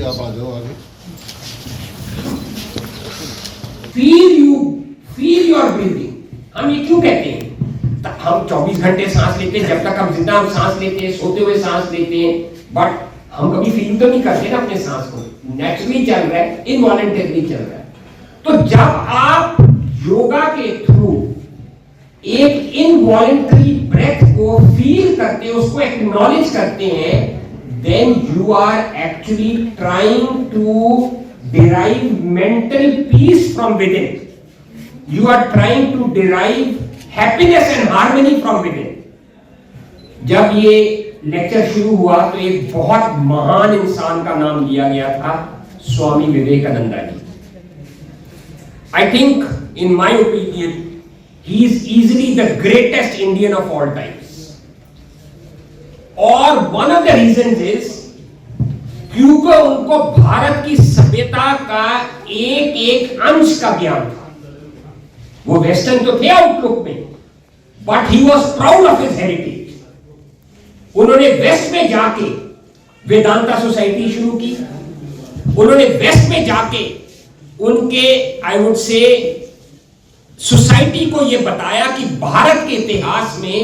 आप आ जाओ आगे। Feel your breathing. हम ये क्यों कहते हैं? हम 24 घंटे सांस लेते हैं, जब तक हम जिंदा हम सांस लेते हैं, सोते हुए सांस लेते हैं, बट हम कभी फील तो नहीं करते ना अपने सांस को। नेचुरली चल रहा है, इनवॉलंटरीली चल रहा है। तो जब आप योगा के थ्रू एक इनवॉलंटरी ब्रेथ को फील करते हैं, उसको एक्नॉलेज करते हैं, then you are actually trying to derive mental peace from within. You are trying to derive happiness and harmony from within. जब ये लेक्चर शुरू हुआ तो एक बहुत महान इंसान का नाम लिया गया था, Swami Vivekananda ji. I think, in my opinion, he is easily the greatest Indian of all times. और one of the reason is क्योंकि उनको भारत की सभ्यता का एक एक अंश का ज्ञान था। वो वेस्टर्न तो थे आउटलुक में, but he was proud of his heritage. उन्होंने वेस्ट में जाके वेदांता सोसाइटी शुरू की। उन्होंने वेस्ट में जाके उनके आई वुड से सोसाइटी को यह बताया कि भारत के इतिहास में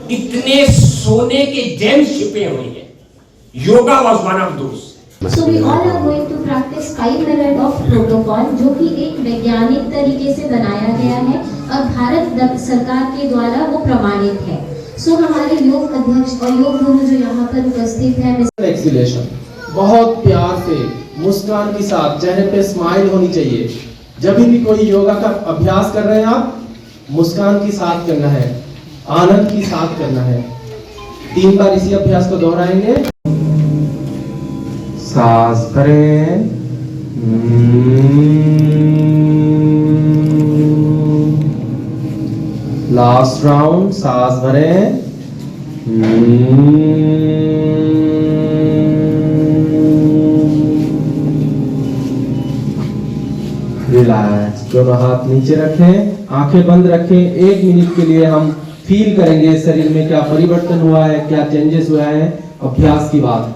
कितने सोने के जेम्स छिपे हुए हैं। Yoga was one of those. So we all are going to practice 5 minutes of protocol, जो कि एक वैज्ञानिक तरीके से बनाया गया है और भारत सरकार के द्वारा वो प्रमाणित है। So हमारे योग अध्यक्ष और योग गुरु जो यहाँ पर उपस्थित है, एक्सलेशन बहुत प्यार से मुस्कान के साथ चेहरे पे स्माइल होनी चाहिए। जब भी कोई योगा का अभ्यास कर रहे हैं आप मुस्कान के साथ करना है, आनंद के साथ करना है। 3 बार इसी अभ्यास को दोहराएंगे। सांस भरें, लास्ट राउंड, सांस भरें, रिलैक्स। दोनों हाथ नीचे रखें, आंखें बंद रखें। 1 मिनट के लिए हम फील करेंगे शरीर में क्या परिवर्तन हुआ है, क्या चेंजेस हुआ है। अभ्यास की बात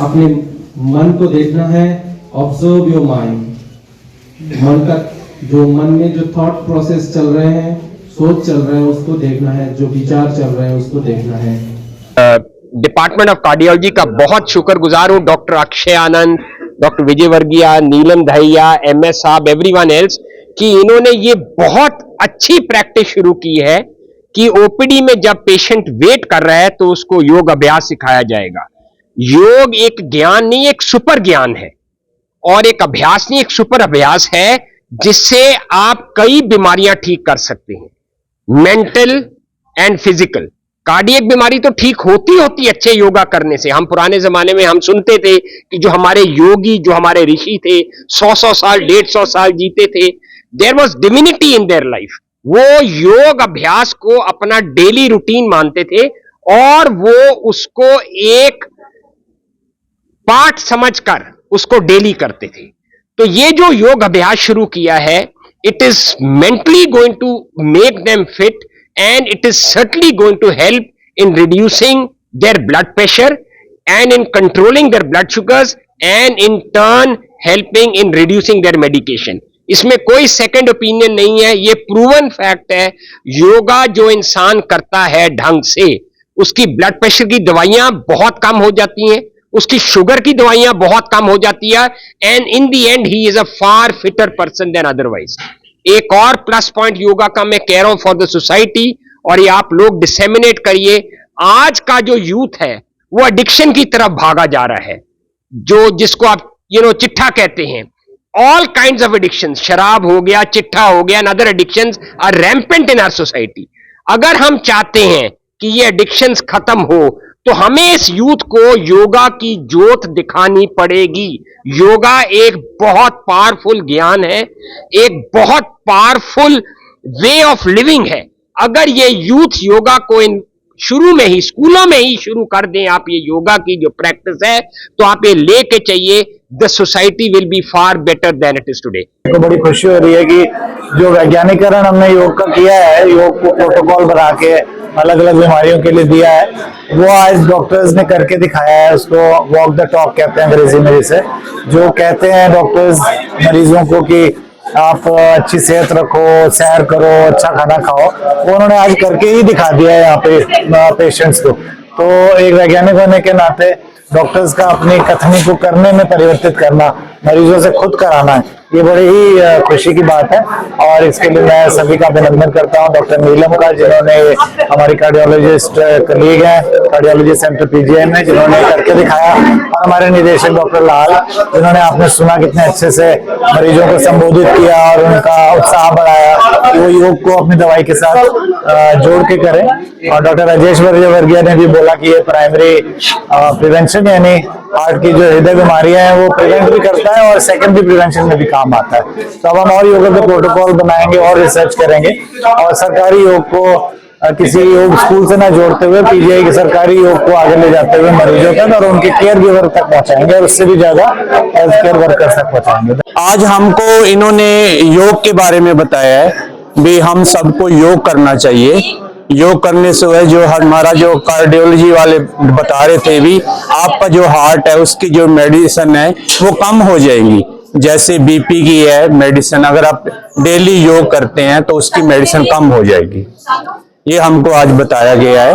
अपने मन को देखना है। Observe your mind. मन का जो मन में जो थॉट प्रोसेस चल रहे हैं, सोच चल रहे हैं, उसको देखना है। जो विचार चल रहे हैं उसको देखना है। डिपार्टमेंट ऑफ कार्डियोलॉजी का बहुत शुक्रगुजार हूं, डॉक्टर अक्षय आनंद, डॉक्टर विजय वर्गीय, नीलम दहिया, MS साहब, एवरीवन एल्स, कि इन्होंने ये बहुत अच्छी प्रैक्टिस शुरू की है कि ओपीडी में जब पेशेंट वेट कर रहा है तो उसको योग अभ्यास सिखाया जाएगा। योग एक ज्ञान नहीं, एक सुपर ज्ञान है, और एक अभ्यास नहीं, एक सुपर अभ्यास है जिससे आप कई बीमारियां ठीक कर सकते हैं, मेंटल एंड फिजिकल। कार्डियक बीमारी तो ठीक होती अच्छे योगा करने से। हम पुराने जमाने में हम सुनते थे कि जो हमारे योगी, जो हमारे ऋषि थे, 100 साल 150 साल जीते थे, there was divinity in their life. वो योग अभ्यास को अपना डेली रूटीन मानते थे और वो उसको एक पाठ समझकर उसको डेली करते थे। तो ये जो योग अभ्यास शुरू किया है, it is mentally going to make them fit and it is certainly going to help in reducing their blood pressure and in controlling their blood sugars and in turn helping in reducing their medication. इसमें कोई second opinion नहीं है, ये proven fact है। योगा जो इंसान करता है ढंग से, उसकी ब्लड प्रेशर की दवाइयां बहुत कम हो जाती हैं, उसकी शुगर की दवाइयां बहुत कम हो जाती है, and in the end he is a far fitter person than otherwise. एक और प्लस पॉइंट योगा का मैं कह रहा हूं फॉर द सोसाइटी, और ये आप लोग डिसेमिनेट करिए। आज का जो यूथ है वो एडिक्शन की तरफ भागा जा रहा है, जो जिसको आप चिट्ठा कहते हैं। ऑल काइंड्स ऑफ एडिक्शन, शराब हो गया, चिट्ठा हो गया, and other addictions are rampant in our society. अगर हम चाहते हैं कि ये एडिक्शंस खत्म हो तो हमें इस यूथ को योगा की जोत दिखानी पड़ेगी। योगा एक बहुत पावरफुल ज्ञान है, एक बहुत पावरफुल वे ऑफ लिविंग है। अगर ये यूथ योगा को शुरू में ही स्कूलों में ही शुरू कर दें, आप ये योगा की जो प्रैक्टिस है, तो आप ये लेके चाहिए the society will be far better than it is today. को बड़ी खुशी हो रही है कि जो वैज्ञानिकरण हमने योग का किया है, योग को प्रोटोकॉल बना के अलग अलग बीमारियों के लिए दिया है, वो आज डॉक्टर्स ने करके दिखाया है। उसको वॉक द टॉक कहते हैं अंग्रेजी में, जिसे जो कहते हैं डॉक्टर्स मरीजों को कि आप अच्छी सेहत रखो, सैर करो, अच्छा खाना खाओ, वो उन्होंने आज करके ही दिखा दिया है यहाँ पे पेशेंट्स को। तो एक वैज्ञानिक होने के नाते डॉक्टर्स का अपनी कथनी को करने में परिवर्तित करना, मरीजों से खुद कराना है, ये बड़ी ही खुशी की बात है। और इसके लिए मैं सभी का अभिनंदन करता हूँ, डॉक्टर नीलम का, जिन्होंने हमारी कार्डियोलॉजिस्ट कलीग हैं कार्डियोलॉजी सेंटर पीजीआई में, जिन्होंने करके दिखाया, और हमारे निदेशक डॉक्टर लाल, जिन्होंने आपने सुना कितने अच्छे से मरीजों को संबोधित किया और उनका उत्साह बढ़ाया कि वो योग को अपनी दवाई के साथ जोड़ के करें। और डॉक्टर राजेश वर्गीय ने भी बोला कि ये प्राइमरी प्रिवेंशन, यानी हार्ट की जो हृदय बीमारियां हैं वो प्रिवेंट भी करता है और सेकेंडरी प्रिवेंशन में भी काम आता है। तो अब हम और योगा के प्रोटोकॉल बनाएंगे और रिसर्च करेंगे, और सरकारी योग को किसी योग स्कूल से ना जोड़ते हुए पीजीआई के सरकारी योग को आगे ले जाते हुए मरीजों तक और उनके केयर गिवर तक पहुंचाएंगे, और उससे भी ज्यादा हेल्थ केयर वर्कर्स तक पहुंचाएंगे। आज हमको इन्होंने योग के बारे में बताया है भी हम सबको योग करना चाहिए। योग करने से है जो हमारा जो कार्डियोलॉजी वाले बता रहे थे भी, आपका जो हार्ट है उसकी जो मेडिसिन है वो कम हो जाएगी। जैसे बीपी की है मेडिसिन, अगर आप डेली योग करते हैं तो उसकी मेडिसिन कम हो जाएगी। ये हमको आज बताया गया है।